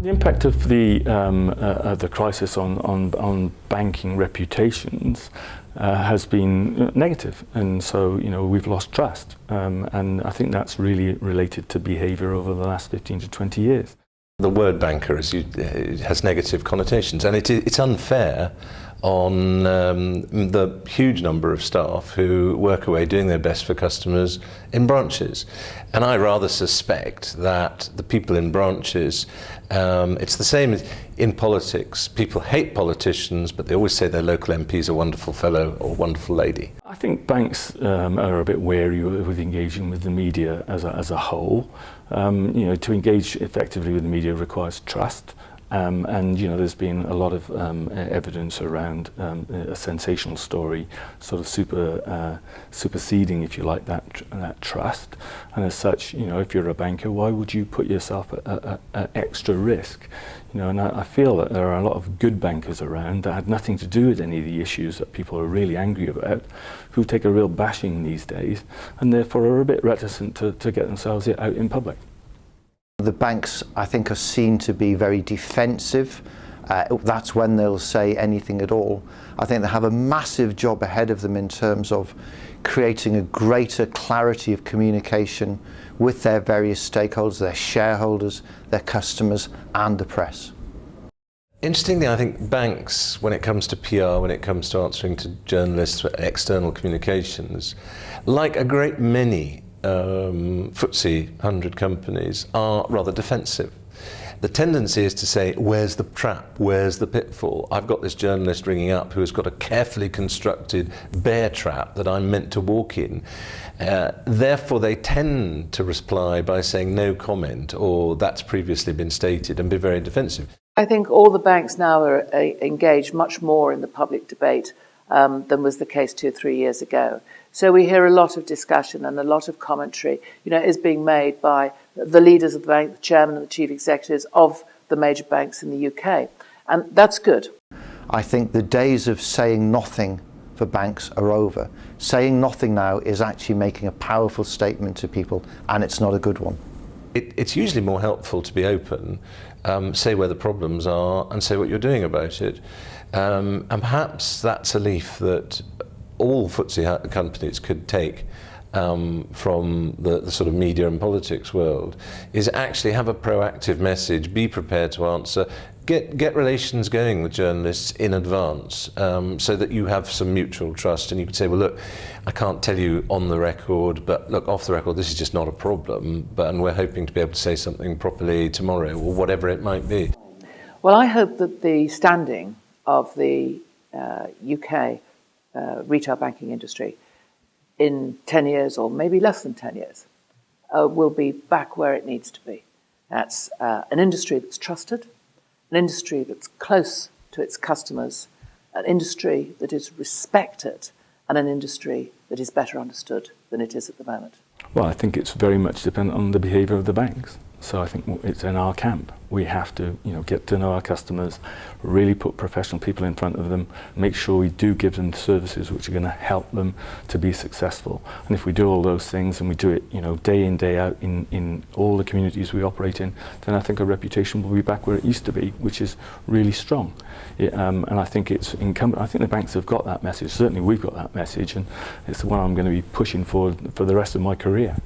The impact of the crisis on banking reputations has been negative, and so we've lost trust, and I think that's really related to behaviour over the last 15 to 20 years. The word banker it has negative connotations, and it's unfair on the huge number of staff who work away doing their best for customers in branches. And I rather suspect that the people in branches, it's the same in politics. People hate politicians, but they always say their local MP is a wonderful fellow or wonderful lady. I think banks are a bit wary with engaging with the media as a whole. To engage effectively with the media requires trust. And there's been a lot of evidence around a sensational story sort of superseding, if you like, that trust. And as such, if you're a banker, why would you put yourself at extra risk? And I feel that there are a lot of good bankers around that had nothing to do with any of the issues that people are really angry about, who take a real bashing these days, and therefore are a bit reticent to get themselves out in public. The banks, I think, are seen to be very defensive. That's when they'll say anything at all. I think they have a massive job ahead of them in terms of creating a greater clarity of communication with their various stakeholders, their shareholders, their customers, and the press. Interestingly, I think banks, when it comes to PR, when it comes to answering to journalists for external communications, like a great many FTSE 100 companies, are rather defensive. The tendency is to say, where's the trap, where's the pitfall? I've got this journalist ringing up who has got a carefully constructed bear trap that I'm meant to walk in. Therefore, they tend to reply by saying no comment, or that's previously been stated, and be very defensive. I think all the banks now are engaged much more in the public debate than was the case 2 or 3 years ago. So we hear a lot of discussion and a lot of commentary, is being made by the leaders of the bank, the chairman and the chief executives of the major banks in the UK. And that's good. I think the days of saying nothing for banks are over. Saying nothing now is actually making a powerful statement to people, and it's not a good one. It's usually more helpful to be open, say where the problems are, and say what you're doing about it. And perhaps that's a leaf that all FTSE companies could take from the sort of media and politics world, is actually have a proactive message, be prepared to answer, get relations going with journalists in advance, so that you have some mutual trust, and you can say, well, look, I can't tell you on the record, but look, off the record, this is just not a problem, and we're hoping to be able to say something properly tomorrow, or whatever it might be. Well, I hope that the standing of the UK retail banking industry in 10 years, or maybe less than 10 years, will be back where it needs to be. That's an industry that's trusted, an industry that's close to its customers, an industry that is respected, and an industry that is better understood than it is at the moment. Well, I think it's very much dependent on the behaviour of the banks. So I think it's in our camp. We have to, get to know our customers, really put professional people in front of them, make sure we do give them services which are going to help them to be successful. And if we do all those things, and we do it, day in, day out in all the communities we operate in, then I think our reputation will be back where it used to be, which is really strong. And I think it's incumbent. I think the banks have got that message. Certainly, we've got that message, and it's the one I'm going to be pushing for the rest of my career.